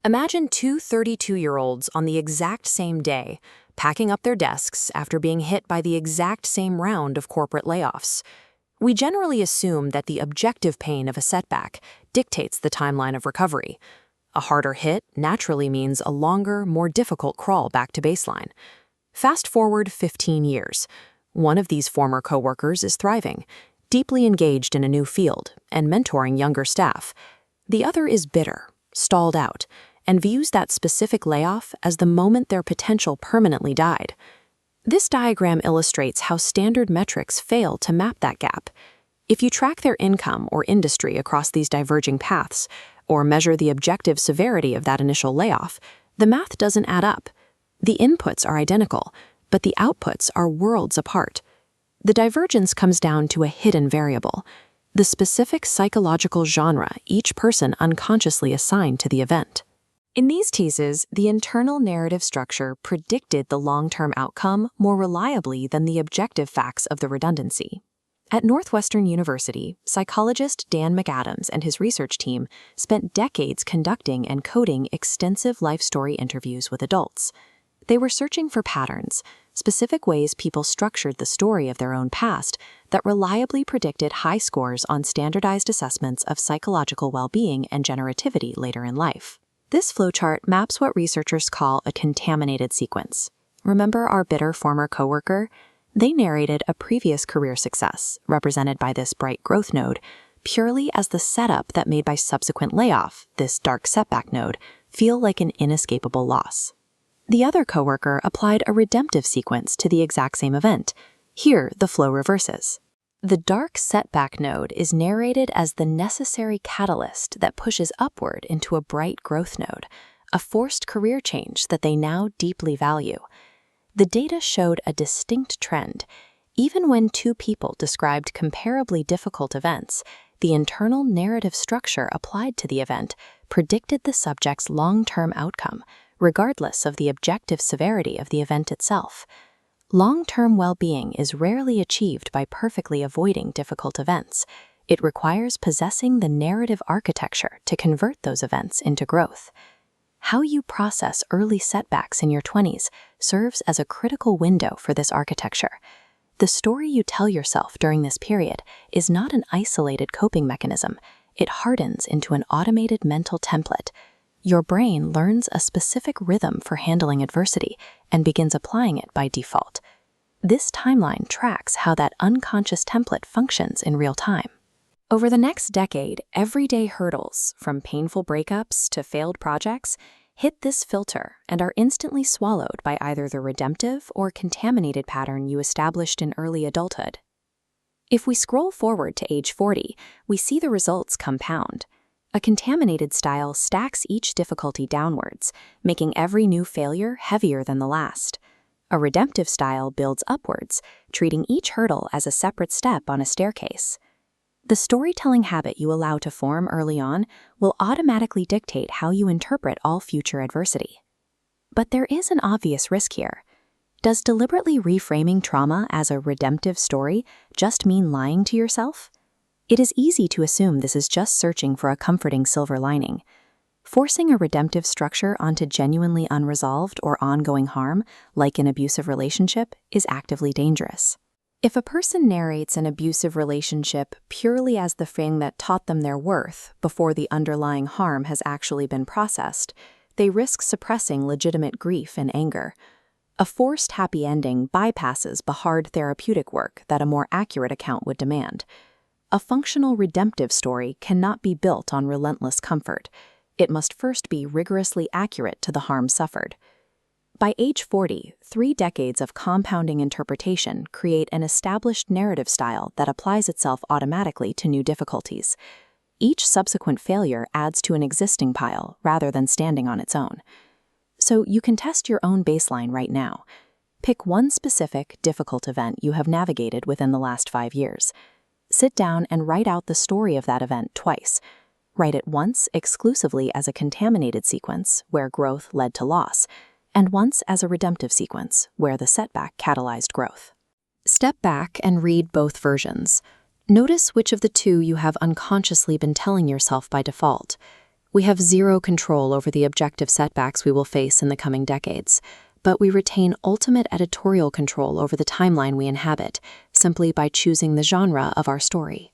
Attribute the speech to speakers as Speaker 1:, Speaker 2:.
Speaker 1: Imagine two 32-year-olds on the exact same day, packing up their desks after being hit by the exact same round of corporate layoffs. We generally assume that the objective pain of a setback dictates the timeline of recovery. A harder hit naturally means a longer, more difficult crawl back to baseline. Fast forward 15 years. One of these former coworkers is thriving, deeply engaged in a new field, and mentoring younger staff. The other is bitter, stalled out, and views that specific layoff as the moment their potential permanently died. This diagram illustrates how standard metrics fail to map that gap. If you track their income or industry across these diverging paths, or measure the objective severity of that initial layoff, the math doesn't add up. The inputs are identical, but the outputs are worlds apart. The divergence comes down to a hidden variable, the specific psychological genre each person unconsciously assigned to the event. In these teases, the internal narrative structure predicted the long-term outcome more reliably than the objective facts of the redundancy. At Northwestern University, psychologist Dan McAdams and his research team spent decades conducting and coding extensive life story interviews with adults. They were searching for patterns, specific ways people structured the story of their own past that reliably predicted high scores on standardized assessments of psychological well-being and generativity later in life. This flowchart maps what researchers call a contaminated sequence. Remember our bitter former coworker? They narrated a previous career success, represented by this bright growth node, purely as the setup that made my subsequent layoff, this dark setback node, feel like an inescapable loss. The other coworker applied a redemptive sequence to the exact same event. Here, the flow reverses. The dark setback node is narrated as the necessary catalyst that pushes upward into a bright growth node, a forced career change that they now deeply value. The data showed a distinct trend. Even when two people described comparably difficult events, the internal narrative structure applied to the event predicted the subject's long-term outcome, regardless of the objective severity of the event itself. Long-term well-being is rarely achieved by perfectly avoiding difficult events. It requires possessing the narrative architecture to convert those events into growth. How you process early setbacks in your 20s serves as a critical window for this architecture. The story you tell yourself during this period is not an isolated coping mechanism. It hardens into an automated mental template. Your brain learns a specific rhythm for handling adversity and begins applying it by default. This timeline tracks how that unconscious template functions in real time. Over the next decade, everyday hurdles, from painful breakups to failed projects, hit this filter and are instantly swallowed by either the redemptive or contaminated pattern you established in early adulthood. If we scroll forward to age 40, we see the results compound. A contaminated style stacks each difficulty downwards, making every new failure heavier than the last. A redemptive style builds upwards, treating each hurdle as a separate step on a staircase. The storytelling habit you allow to form early on will automatically dictate how you interpret all future adversity. But there is an obvious risk here. Does deliberately reframing trauma as a redemptive story just mean lying to yourself? It is easy to assume this is just searching for a comforting silver lining. Forcing a redemptive structure onto genuinely unresolved or ongoing harm, like an abusive relationship, is actively dangerous. If a person narrates an abusive relationship purely as the thing that taught them their worth before the underlying harm has actually been processed, they risk suppressing legitimate grief and anger. A forced happy ending bypasses the hard therapeutic work that a more accurate account would demand. A functional redemptive story cannot be built on relentless comfort. It must first be rigorously accurate to the harm suffered. By age 40, 3 decades of compounding interpretation create an established narrative style that applies itself automatically to new difficulties. Each subsequent failure adds to an existing pile rather than standing on its own. So you can test your own baseline right now. Pick one specific, difficult event you have navigated within the last 5 years. Sit down and write out the story of that event twice. Write it once exclusively as a contaminated sequence where growth led to loss, and once as a redemptive sequence where the setback catalyzed growth. Step back and read both versions. Notice which of the two you have unconsciously been telling yourself by default. We have zero control over the objective setbacks we will face in the coming decades, but we retain ultimate editorial control over the timeline we inhabit, simply by choosing the genre of our story.